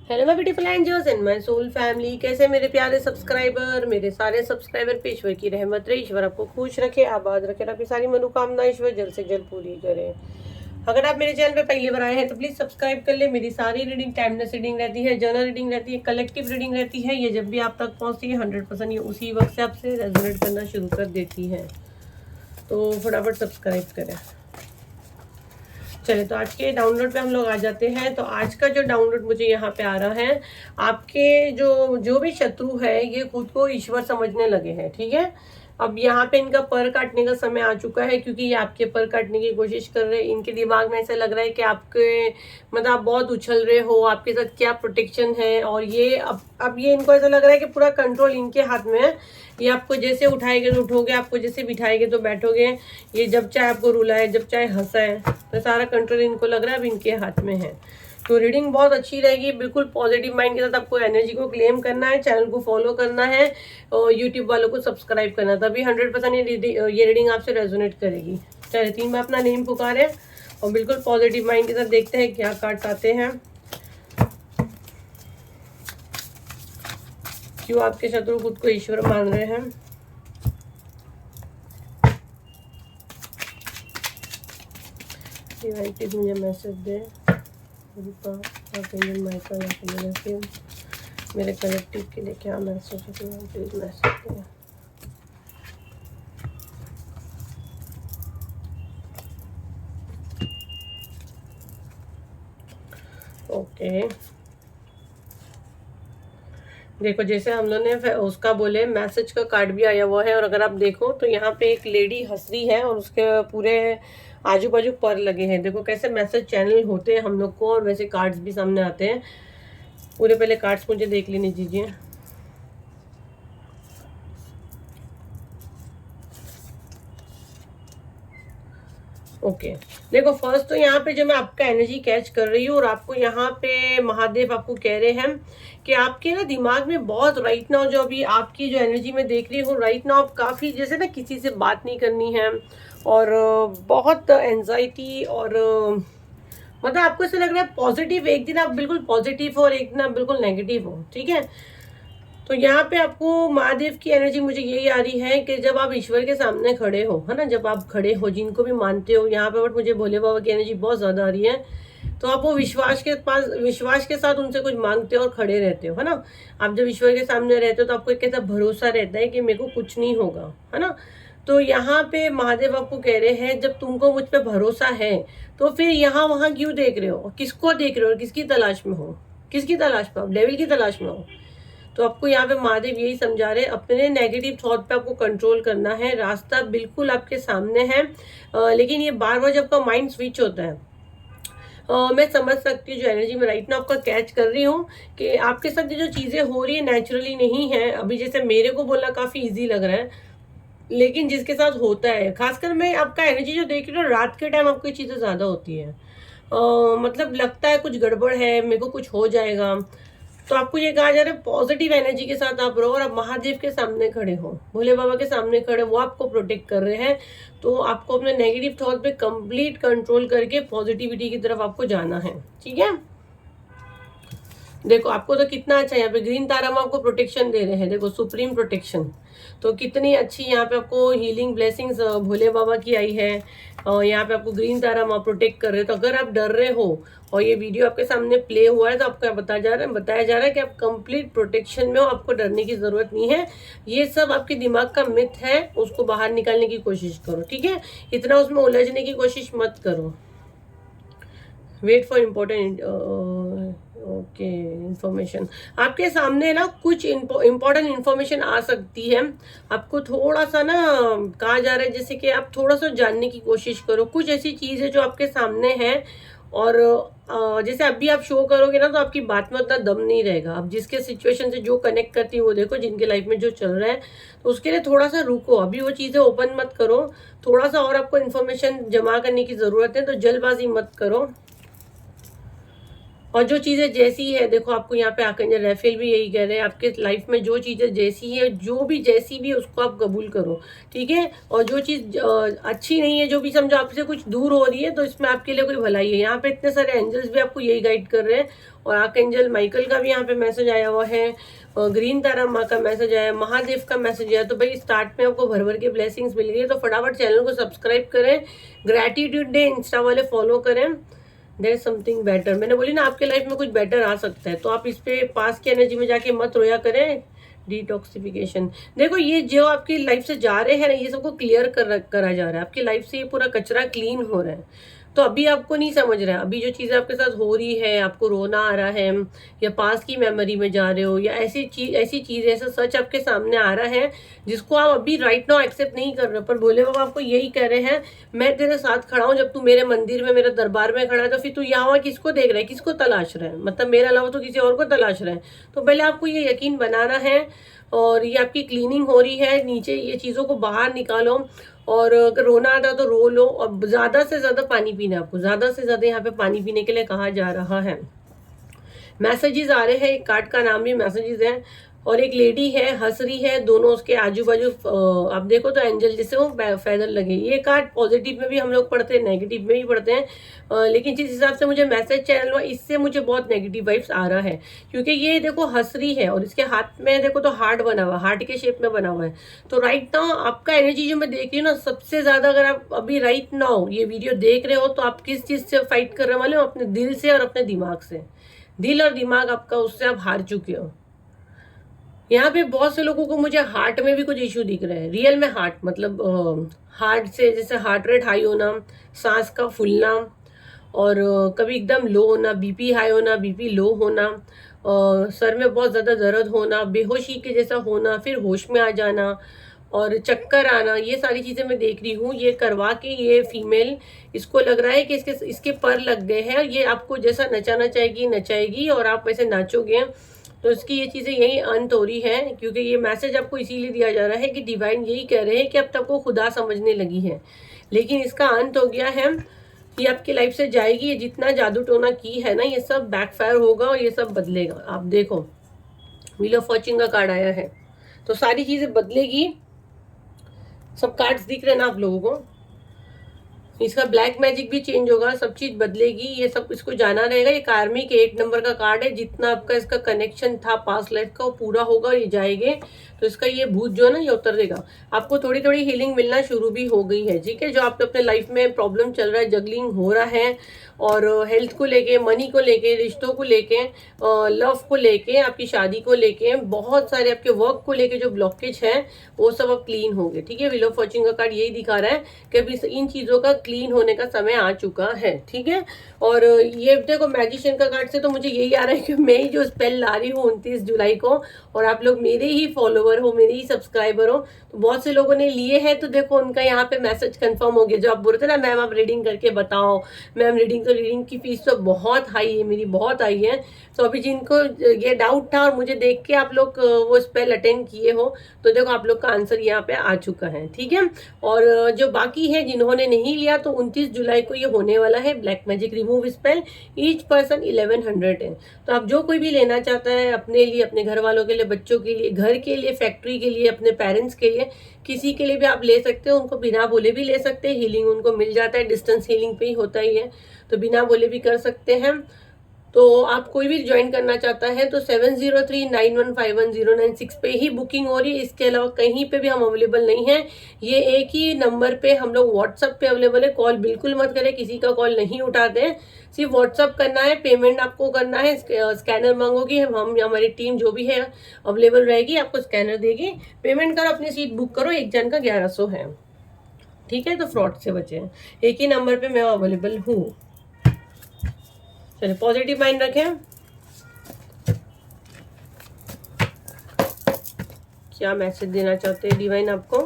Hello my beautiful angels and my soul family. कैसे मेरे प्यारे सब्सक्राइबर, मेरे सारे सब्सक्राइबर पे ईश्वर की रहमत रहे। ईश्वर आपको खुश रखे, आबाद रखे, आपकी सारी मनोकामना ईश्वर जल्द से जल्द पूरी करे। अगर आप मेरे चैनल पे पहली बार आए हैं तो प्लीज सब्सक्राइब कर ले। मेरी सारी रीडिंग टाइमलेस रीडिंग रहती है, जर्नल रीडिंग रहती है, कलेक्टिव रीडिंग रहती है। ये जब भी आप तक पहुंचती है 100% ये उसी वक्त से आपसे रेजोनेट करना शुरू कर देती है। तो फटाफट सब्सक्राइब करें। चले तो आज के डाउनलोड पे हम लोग आ जाते हैं। तो आज का जो डाउनलोड मुझे यहाँ पे आ रहा है, आपके जो जो भी शत्रु है ये खुद को ईश्वर समझने लगे हैं। ठीक है, अब यहाँ पे इनका पर काटने का समय आ चुका है, क्योंकि ये आपके पर काटने की कोशिश कर रहे हैं। इनके दिमाग में ऐसा लग रहा है कि आपके मतलब आप बहुत उछल रहे हो, आपके साथ क्या प्रोटेक्शन है। और ये अब ये इनको ऐसा लग रहा है कि पूरा कंट्रोल इनके हाथ में है। ये आपको जैसे उठाएंगे तो उठोगे, आपको जैसे बिठाएंगे तो बैठोगे। ये जब चाहे आपको रुलाए, जब चाहे हंसाए, तो सारा कंट्रोल इनको लग रहा है अब इनके हाथ में है। तो रीडिंग बहुत अच्छी रहेगी। बिल्कुल पॉजिटिव माइंड के साथ आपको एनर्जी को क्लेम करना है, चैनल को फॉलो करना है और यूट्यूब वालों को सब्सक्राइब करना, तभी 100% ये रीडिंग आपसे रेजोनेट करेगी। चलिए 3 बार अपना नेम पुकारें और बिल्कुल पॉजिटिव माइंड के साथ देखते हैं क्या कार्ड्स आते हैं। क्यों आपके शत्रु खुद को ईश्वर मान रहे हैं। प्लीज मुझे मैसेज दे। मेरे कलेक्टिव के लिए क्या मैसेज है, प्लीज मैसेज दें। ओके, देखो जैसे हम लोग ने उसका बोले मैसेज का कार्ड भी आया हुआ है। और अगर आप देखो तो यहाँ पे एक लेडी हंस रही है और उसके पूरे आजू बाजू पर लगे हैं। देखो कैसे मैसेज चैनल होते हैं हम लोग को, और वैसे कार्ड्स भी सामने आते हैं। पूरे पहले कार्ड्स मुझे देख लेने दीजिए। ओके, देखो फर्स्ट तो यहाँ पे जो मैं आपका एनर्जी कैच कर रही हूँ, और आपको यहाँ पे महादेव आपको कह रहे हैं कि आपके ना दिमाग में बहुत राइट नाउ जो अभी आपकी जो एनर्जी में देख रही हूँ राइट नाउ, आप काफ़ी जैसे ना किसी से बात नहीं करनी है, और बहुत एंजाइटी, और मतलब आपको ऐसा लग रहा है पॉजिटिव। एक दिन आप बिल्कुल पॉजिटिव हो और एक दिन आप बिल्कुल नेगेटिव हो। ठीक है, तो यहाँ पे आपको महादेव की एनर्जी मुझे यही आ रही है कि जब आप ईश्वर के सामने खड़े हो, है ना, जब आप खड़े हो जिनको भी मानते हो, यहाँ पे बट मुझे भोले बाबा की एनर्जी बहुत ज्यादा आ रही है। तो आप वो विश्वास के साथ उनसे कुछ मांगते हो और खड़े रहते हो, है ना। आप जब ईश्वर के सामने रहते हो तो आपको एक ऐसा भरोसा रहता है कि मेरे को कुछ नहीं होगा, है ना। तो यहाँ पे महादेव आपको कह रहे हैं जब तुमको मुझ पे भरोसा है तो फिर यहाँ वहां क्यों देख रहे हो, किसको देख रहे हो, किसकी तलाश में हो, किसकी तलाश में हो, डेविल की तलाश में हो। तो आपको यहाँ पे महादेव यही समझा रहे हैं, अपने नेगेटिव थॉट पे आपको कंट्रोल करना है। रास्ता बिल्कुल आपके सामने है, लेकिन ये बार बार जब आपका माइंड स्विच होता है, मैं समझ सकती हूँ जो एनर्जी में राइट नाउ आपका कैच कर रही हूँ कि आपके साथ जो चीजें हो रही है नेचुरली नहीं है। अभी जैसे मेरे को बोलना काफी इजी लग रहा है, लेकिन जिसके साथ होता है, खासकर मैं आपका एनर्जी जो देख रही हूँ रात के टाइम आपको ये चीजें ज्यादा होती है। मतलब लगता है कुछ गड़बड़ है, मेरे को कुछ हो जाएगा। तो आपको ये कहा जा रहा है पॉजिटिव एनर्जी के साथ आप रहो, और आप महादेव के सामने खड़े हो, भोले बाबा के सामने खड़े, वो आपको प्रोटेक्ट कर रहे हैं। तो आपको अपने नेगेटिव थॉट पे कंप्लीट कंट्रोल करके पॉजिटिविटी की तरफ आपको जाना है। ठीक है, देखो आपको तो कितना अच्छा यहाँ पे ग्रीन तारा में आपको प्रोटेक्शन दे रहे हैं। देखो सुप्रीम प्रोटेक्शन, तो कितनी अच्छी यहाँ पे आपको हीलिंग ब्लेसिंग्स भोले बाबा की आई है। और यहाँ पे आपको ग्रीन तारा माँ प्रोटेक्ट कर रहे हैं। तो अगर आप डर रहे हो और ये वीडियो आपके सामने प्ले हुआ है तो आपको बताया जा रहा है कि आप कंप्लीट प्रोटेक्शन में हो, आपको डरने की जरूरत नहीं है। ये सब आपके दिमाग का मिथ है, उसको बाहर निकालने की कोशिश करो। ठीक है, इतना उसमें उलझने की कोशिश मत करो। Wait for important okay information. आपके सामने ना कुछ इम्पोर्टेंट इन्फॉर्मेशन आ सकती है। आपको थोड़ा सा ना कहा जा रहा है जैसे कि आप थोड़ा सा जानने की कोशिश करो। कुछ ऐसी चीज है जो आपके सामने है, और जैसे अभी आप शो करोगे ना तो आपकी बात में उतना दम नहीं रहेगा। आप जिसके सिचुएशन से जो कनेक्ट करती है वो देखो, जिनके लाइफ में जो चल रहा है, तो उसके लिए थोड़ा सा रुको। अभी वो चीजें ओपन मत करो, थोड़ा सा और आपको इन्फॉर्मेशन जमा करने की जरूरत है, तो जल्दबाजी मत करो। और जो चीज़ें जैसी है, देखो आपको यहाँ पे आर्कएंजल राफेल भी यही कह रहे हैं, आपके लाइफ में जो चीज़ें जैसी है, जो भी जैसी भी है उसको आप कबूल करो, ठीक है। और जो चीज़ अच्छी नहीं है, जो भी समझो आपसे कुछ दूर हो रही है, तो इसमें आपके लिए कोई भलाई है। यहाँ पे इतने सारे एंजल्स भी आपको यही गाइड कर रहे हैं। और आर्कएंजल माइकल का भी यहाँ पे मैसेज आया हुआ है, और ग्रीन तारा माँ का मैसेज आया, महादेव का मैसेज आया। तो भाई स्टार्ट में आपको भर भर के ब्लेसिंग्स मिल गई है, तो फटाफट चैनल को सब्सक्राइब करें, ग्रैटिट्यूड डे इंस्टा वाले फॉलो करें। देयर इज समथिंग बेटर, मैंने बोली ना आपके लाइफ में कुछ बेटर आ सकता है, तो आप इस पे पास की एनर्जी में जाके मत रोया करें। डिटॉक्सिफिकेशन, देखो ये जो आपकी लाइफ से जा रहे हैं ना, ये सबको क्लियर करा जा रहा है, आपकी लाइफ से ये पूरा कचरा क्लीन हो रहा है। तो अभी आपको नहीं समझ रहा है, अभी जो चीज़ें आपके साथ हो रही है, आपको रोना आ रहा है, या पास की मेमोरी में जा रहे हो, या ऐसी चीज़ ऐसा सच आपके सामने आ रहा है जिसको आप अभी राइट नाउ एक्सेप्ट नहीं कर रहे, पर भोले बाबा आपको यही कह रहे हैं, मैं तेरे साथ खड़ा हूँ। जब तू मेरे मंदिर में, मेरे दरबार में खड़ा है, तो फिर तू यहाँ वहाँ किसको देख रहा है, किसको तलाश रहा है, मतलब मेरे अलावा तो किसी और को तलाश रहा है। तो पहले आपको ये यकीन बनाना है, और ये आपकी क्लीनिंग हो रही है, नीचे ये चीज़ों को बाहर निकालो। और अगर रोना आता तो रो लो, और ज़्यादा से ज़्यादा पानी पीना, आपको ज़्यादा से ज़्यादा यहाँ पे पानी पीने के लिए कहा जा रहा है। मैसेजेस आ रहे हैं, एक कार्ड का नाम भी मैसेजेस है, और एक लेडी है हंस रही है, दोनों उसके आजू बाजू आप देखो तो एंजल जैसे वो फैदर लगे। ये कार्ड पॉजिटिव में भी हम लोग पढ़ते हैं, नेगेटिव में भी पढ़ते हैं, लेकिन जिस हिसाब से मुझे मैसेज चैनल हुआ, इससे मुझे बहुत नेगेटिव वाइब्स आ रहा है, क्योंकि ये देखो हंस रही है, और इसके हाथ में देखो तो हार्ट बना हुआ, हार्ट के शेप में बना हुआ है। तो राइट नाउ आपका एनर्जी जो मैं देख रही हूँ ना, सबसे ज्यादा अगर आप अभी राइट नाउ ये वीडियो देख रहे हो, तो आप किस चीज से फाइट कर रहे वाले हो, अपने दिल से और अपने दिमाग से। दिल और दिमाग आपका, उससे आप हार चुके हो। यहाँ पे बहुत से लोगों को मुझे हार्ट में भी कुछ इश्यू दिख रहे हैं, रियल में हार्ट मतलब हार्ट से जैसे हार्ट रेट हाई होना, सांस का फूलना, और कभी एकदम लो होना, बीपी हाई होना, बीपी लो होना, सर में बहुत ज़्यादा दर्द होना, बेहोशी के जैसा होना, फिर होश में आ जाना, और चक्कर आना, ये सारी चीज़ें मैं देख रही हूँ। ये करवा के ये फीमेल, इसको लग रहा है कि इसके पर लग गए हैं, और ये आपको जैसा नचाना चाहेगी नचाएगी, और आप वैसे नाचोगे। तो इसकी ये चीज़ें यही अंत हो रही है, क्योंकि ये मैसेज आपको इसीलिए दिया जा रहा है कि डिवाइन यही कह रहे हैं कि अब तक वो खुदा समझने लगी है, लेकिन इसका अंत हो गया है। ये आपकी लाइफ से जाएगी, ये जितना जादू टोना की है ना, ये सब बैकफायर होगा, और ये सब बदलेगा। आप देखो व्हील ऑफ फॉर्च्यून का कार्ड आया है, तो सारी चीज़ें बदलेगी। सब कार्ड्स दिख रहे हैं ना आप लोगों को, इसका ब्लैक मैजिक भी चेंज होगा, सब चीज बदलेगी, ये सब इसको जाना रहेगा। ये कार्मिक 8 नंबर का कार्ड है, जितना आपका इसका कनेक्शन था पास्ट लाइफ का वो पूरा होगा, ये जाएंगे, तो इसका ये भूत जो है ना ये उतर देगा। आपको थोड़ी थोड़ी हीलिंग मिलना शुरू भी हो गई है, ठीक है। जो आपके अपने लाइफ में प्रॉब्लम चल रहा है, जगलिंग हो रहा है, और हेल्थ को लेके, मनी को लेके, रिश्तों को लेके, लव को लेके, आपकी शादी को लेके, बहुत सारे आपके वर्क को लेके जो ब्लॉकेज है वो सब अब क्लीन होंगे, ठीक है। व्हील ऑफ फॉर्च्यून का कार्ड यही दिखा रहा है कि अभी इन चीजों का क्लीन होने का समय आ चुका है, ठीक है। और ये देखो मैजिशियन का कार्ड से तो मुझे यही आ रहा है कि मैं ही जो स्पेल ला रही हूँ 29 जुलाई को, और आप लोग मेरे ही फॉलोवर हो, मेरे ही सब्सक्राइबर हो, तो बहुत से लोगों ने लिए हैं, तो देखो उनका यहाँ पे मैसेज कंफर्म हो गया। जो आप बोल रहे थे ना मैम आप रीडिंग करके बताओ मैम रीडिंग, तो रीडिंग की फीस तो बहुत हाई है, मेरी बहुत हाई है। तो अभी जिनको ये डाउट था और मुझे देख के आप लोग वो स्पेल अटेंड किए हो, तो देखो आप लोग का आंसर यहाँ पे आ चुका है, ठीक है। और जो बाकी है जिन्होंने नहीं लिया, तो 29 जुलाई को ये होने वाला है black magic remove spell. Each person 1100 है, तो आप जो कोई भी लेना चाहता है अपने लिए, अपने घर वालों के लिए, बच्चों के लिए, घर के लिए, फैक्ट्री के लिए, अपने पेरेंट्स के लिए, किसी के लिए भी आप ले सकते हो। उनको बिना बोले भी ले सकते हैं, हीलिंग उनको मिल जाता है, डिस्टेंस हीलिंग पे ही होता ही है, तो बिना बोले भी कर सकते हैं। तो आप कोई भी ज्वाइन करना चाहता है तो 7039151096 पे ही बुकिंग हो रही है, इसके अलावा कहीं पे भी हम अवेलेबल नहीं है। ये एक ही नंबर पे हम लोग व्हाट्सएप पे अवेलेबल है, कॉल बिल्कुल मत करें, किसी का कॉल नहीं उठाते हैं, सिर्फ व्हाट्सएप करना है, पेमेंट आपको करना है, स्कैनर मांगोगी, हम हमारी टीम जो भी है अवेलेबल रहेगी, आपको स्कैनर देगी, पेमेंट करो, अपनी सीट बुक करो, एक जन का 1100 है, ठीक है। तो फ्रॉड से बचे, एक ही नंबर पे मैं अवेलेबल हूँ। चलिए पॉजिटिव माइंड रखें। क्या मैसेज देना चाहते हैं डिवाइन आपको,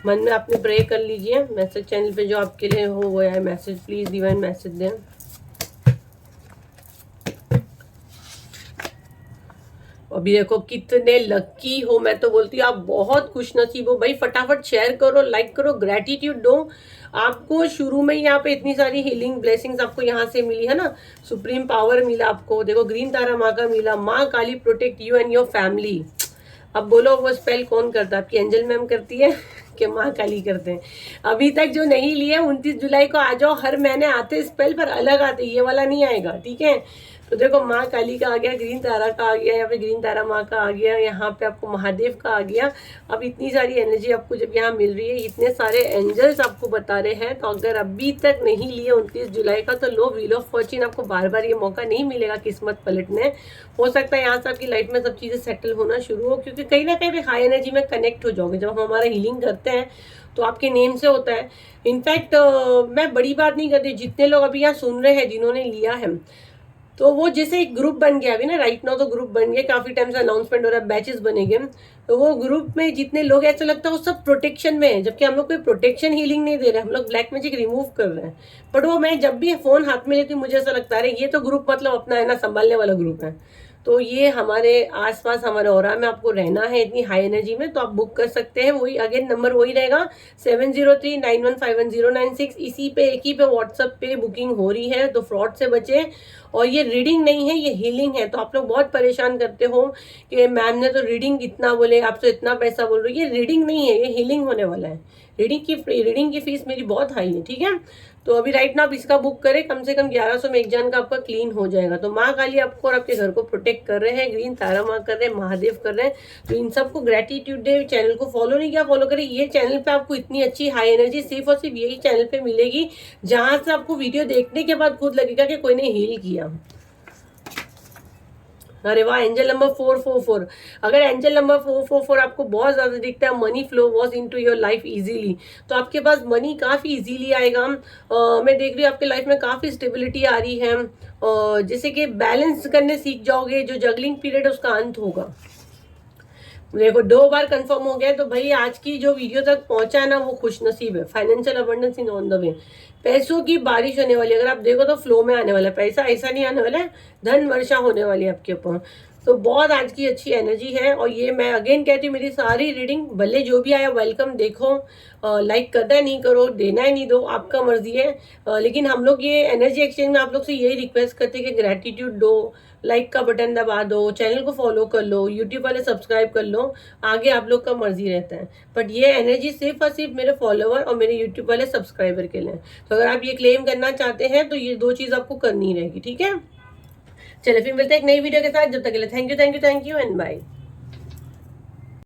मन में आपने प्रे कर लीजिए। मैसेज चैनल पे जो आपके लिए हो गया है मैसेज, प्लीज डिवाइन मैसेज दें। अभी देखो कितने लकी हो, मैं तो बोलती हूँ आप बहुत खुश नसीब हो भाई। फटाफट शेयर करो, लाइक करो, ग्रेटिट्यूड दो। आपको शुरू में ही यहाँ पे इतनी सारी हीलिंग ब्लेसिंग्स आपको यहाँ से मिली है ना, सुप्रीम पावर मिला आपको, देखो ग्रीन तारा माँ का मिला, माँ Kali protect you and your family. अब बोलो वो स्पेल कौन करता है? आपकी एंजल मैम करती है कि माँ काली करते हैं? अभी तक जो नहीं लिया 29 जुलाई को आ जाओ, हर महीने आते स्पेल पर अलग आते, ये वाला नहीं आएगा, ठीक है। तो देखो माँ काली का आ गया, ग्रीन तारा का आ गया, यहाँ पे ग्रीन तारा माँ का आ गया, यहाँ पे आपको महादेव का आ गया। अब इतनी सारी एनर्जी आपको जब यहाँ मिल रही है, इतने सारे एंजल्स आपको बता रहे हैं, तो अगर अभी तक नहीं लिए 29 जुलाई का तो लो व्हील ऑफ फॉर्च्यून। आपको बार बार ये मौका नहीं मिलेगा किस्मत पलटने। हो सकता है यहाँ से आपकी लाइफ में सब चीज़ें सेटल होना शुरू हो, क्योंकि कहीं ना कहीं भी हाई एनर्जी में कनेक्ट हो जाओगे। जब हम हमारा हीलिंग करते हैं तो आपके नेम से होता है। इनफैक्ट मैं बड़ी बात नहीं करती, जितने लोग अभी यहाँ सुन रहे हैं जिन्होंने लिया है, तो वो जैसे एक ग्रुप बन गया अभी ना, राइट नाउ तो ग्रुप बन गया, काफी टाइम से अनाउंसमेंट हो रहा है, बैचेस बनेंगे। तो वो ग्रुप में जितने लोग, ऐसा लगता है वो सब प्रोटेक्शन में है, जबकि हम लोग कोई प्रोटेक्शन हीलिंग नहीं दे रहे, हम लोग ब्लैक मैजिक रिमूव कर रहे हैं। बट वो मैं जब भी फोन हाथ में लेती हूँ मुझे ऐसा लगता है ये तो ग्रुप मतलब अपना है ना, संभालने वाला ग्रुप है। तो ये हमारे आसपास हमारे ऑरा में आपको रहना है इतनी हाई एनर्जी में, तो आप बुक कर सकते हैं। वही अगेन नंबर वही रहेगा 7039151096। इसी पे एक ही पे व्हाट्सएप पे बुकिंग हो रही है, तो फ्रॉड से बचे। और ये रीडिंग नहीं है, ये हीलिंग है। तो आप लोग बहुत परेशान करते हो कि मैम ने तो रीडिंग इतना बोले, आप तो इतना पैसा बोल रहे हो। ये रीडिंग नहीं है, ये हीलिंग होने वाला है। रीडिंग की फीस मेरी बहुत हाई है, ठीक है। तो अभी राइट ना आप इसका बुक करें, कम से कम 1100 में एक जन का आपका क्लीन हो जाएगा। तो माँ काली आपको और आपके घर को प्रोटेक्ट कर रहे हैं, ग्रीन तारा माँ कर रहे हैं, महादेव कर रहे हैं। तो इन सबको ग्रेटिट्यूड डे। चैनल को फॉलो नहीं किया, फॉलो करें। ये चैनल पे आपको इतनी अच्छी हाई एनर्जी सिर्फ और सिर्फ यही चैनल पे मिलेगी, जहां से आपको वीडियो देखने के बाद खुद लगेगा कि कोई ने हील किया। अरे वाह, एंजल नंबर 444। अगर एंजल नंबर 444 आपको बहुत ज्यादा दिखता है, money flow was into your life easily, तो आपके पास मनी काफी इजीली आएगा। मैं देख रही हूँ आपके लाइफ में काफी स्टेबिलिटी आ रही है, जैसे कि बैलेंस करने सीख जाओगे। जो जगलिंग पीरियड है उसका अंत होगा। देखो 2 बार कंफर्म हो गया, तो भाई आज की जो वीडियो तक पहुंचा है ना वो खुश नसीब है। Financial abundance in on the way, पैसों की बारिश होने वाली है। अगर आप देखो तो फ्लो में आने वाला है पैसा, ऐसा नहीं आने वाला है, धन वर्षा होने वाली है आपके ऊपर। तो बहुत आज की अच्छी एनर्जी है। और ये मैं अगेन कहती हूँ, मेरी सारी रीडिंग भले जो भी आया वेलकम। देखो लाइक करना है नहीं करो, देना है नहीं दो, आपका मर्जी है। लेकिन हम लोग ये एनर्जी एक्सचेंज में आप लोग से यही रिक्वेस्ट करते हैं कि ग्रेटिट्यूड दो, लाइक का बटन दबा दो, चैनल को फॉलो कर लो, यूट्यूब वाले सब्सक्राइब कर लो। आगे आप लोग का मर्जी रहता है, बट ये एनर्जी सिर्फ और सिर्फ मेरे फॉलोवर और मेरे यूट्यूब वाले सब्सक्राइबर के लिए। तो अगर आप ये क्लेम करना चाहते हैं तो ये 2 चीज आपको करनी रहेगी, ठीक है। चलिए फिर मिलते हैं एक नई वीडियो के साथ। जब तक के लिए थैंक यू एंड बाय।